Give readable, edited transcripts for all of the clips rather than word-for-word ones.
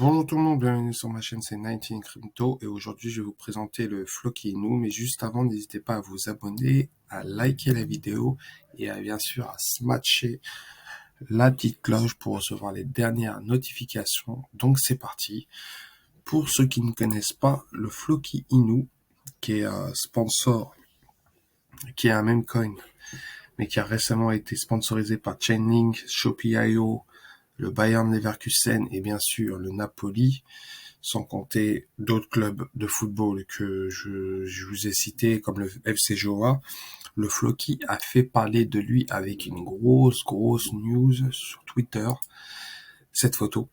Bonjour tout le monde, bienvenue sur ma chaîne, c'est 19 Crypto et aujourd'hui je vais vous présenter le Floki Inu, mais juste avant n'hésitez pas à vous abonner, à liker la vidéo et à bien sûr à smatcher la petite cloche pour recevoir les dernières notifications. Donc c'est parti. Pour ceux qui ne connaissent pas, le Floki Inu, qui est un sponsor, qui est un meme coin, mais qui a récemment été sponsorisé par Chainlink, Shopee.io, le Bayern Leverkusen et bien sûr le Napoli, sans compter d'autres clubs de football que je vous ai cités comme le FC Joa. Le Floki a fait parler de lui avec une grosse news sur Twitter. Cette photo.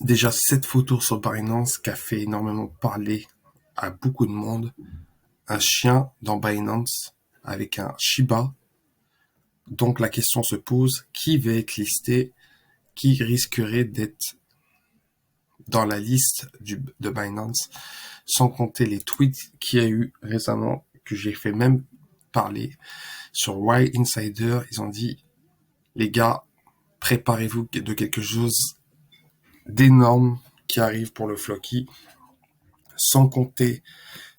Déjà, cette photo sur Binance qui a fait énormément parler à beaucoup de monde. Un chien dans Binance avec un Shiba. Donc la question se pose, qui va être listé? Qui risquerait d'être dans la liste de Binance, sans compter les tweets qu'il y a eu récemment, que j'ai fait même parler sur Why Insider. Ils ont dit, les gars, préparez-vous de quelque chose d'énorme qui arrive pour le Floki, sans compter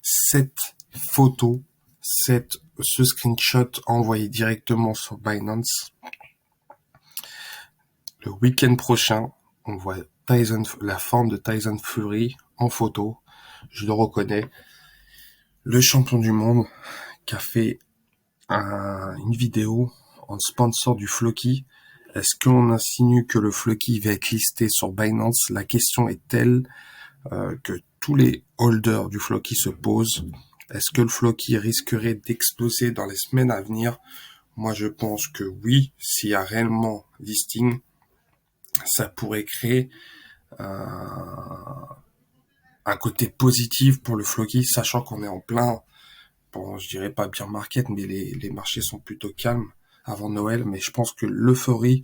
cette photo, ce screenshot envoyé directement sur Binance. Le week-end prochain, on voit la forme de Tyson Fury en photo. Je le reconnais. Le champion du monde qui a fait une vidéo en sponsor du Floki. Est-ce qu'on insinue que le Floki va être listé sur Binance? La question est telle que tous les holders du Floki se posent. Est-ce que le Floki risquerait d'exploser dans les semaines à venir? Moi, je pense que oui, s'il y a réellement listing, ça pourrait créer un côté positif pour le Floki, sachant qu'on est en plein, bon, je dirais pas bien market, mais les marchés sont plutôt calmes avant Noël, mais je pense que l'euphorie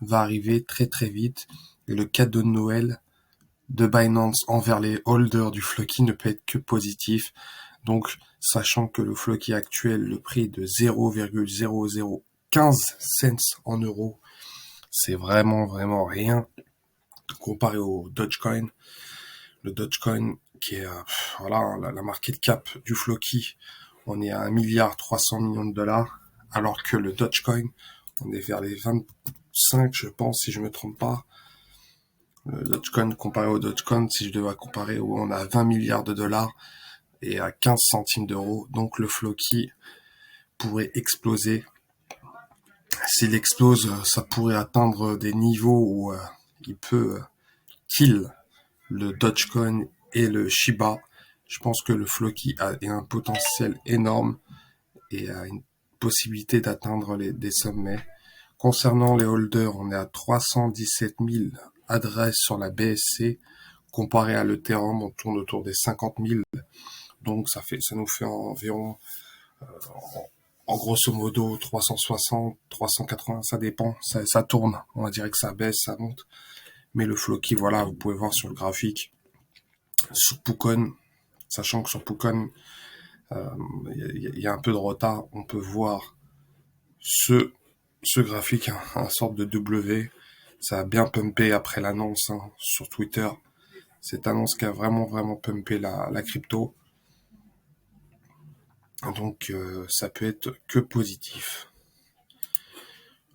va arriver très vite, et le cadeau de Noël de Binance envers les holders du Floki ne peut être que positif. Donc, sachant que le Floki actuel, le prix de 0,0015 cents en euros, c'est vraiment rien comparé au Dogecoin. Le Dogecoin qui est voilà la market cap du Floki, on est à 1,3 milliard, alors que le Dogecoin, on est vers les 25, je pense, si je me trompe pas. Le Dogecoin comparé au Dogecoin, si je devais comparer, où on a 20 milliards de dollars et à 15 centimes d'euros. Donc le Floki pourrait exploser. S'il explose, ça pourrait atteindre des niveaux où il peut kill le Dogecoin et le Shiba. Je pense que le Floki a un potentiel énorme et a une possibilité d'atteindre des sommets. Concernant les holders, on est à 317 000 adresses sur la BSC. Comparé à l'Ethereum, on tourne autour des 50 000. Donc ça nous fait environ, en grosso modo, 360, 380, ça dépend. Ça tourne. On va dire que ça baisse, ça monte. Mais le Floki, voilà, vous pouvez voir sur le graphique. Sur Poukon, sachant que sur Poukon, il y a un peu de retard, on peut voir ce graphique, un sorte de W. Ça a bien pumpé après l'annonce sur Twitter. Cette annonce qui a vraiment pumpé la crypto. Donc ça peut être que positif.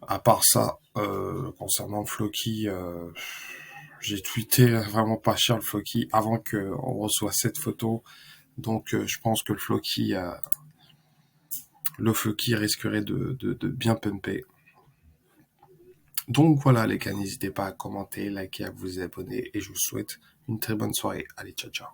À part ça, concernant le Floki, j'ai tweeté vraiment pas cher le Floki avant qu'on reçoive cette photo. Donc je pense que le Floki risquerait de bien pumper. Donc voilà les gars, n'hésitez pas à commenter, liker, à vous abonner et je vous souhaite une très bonne soirée. Allez, ciao.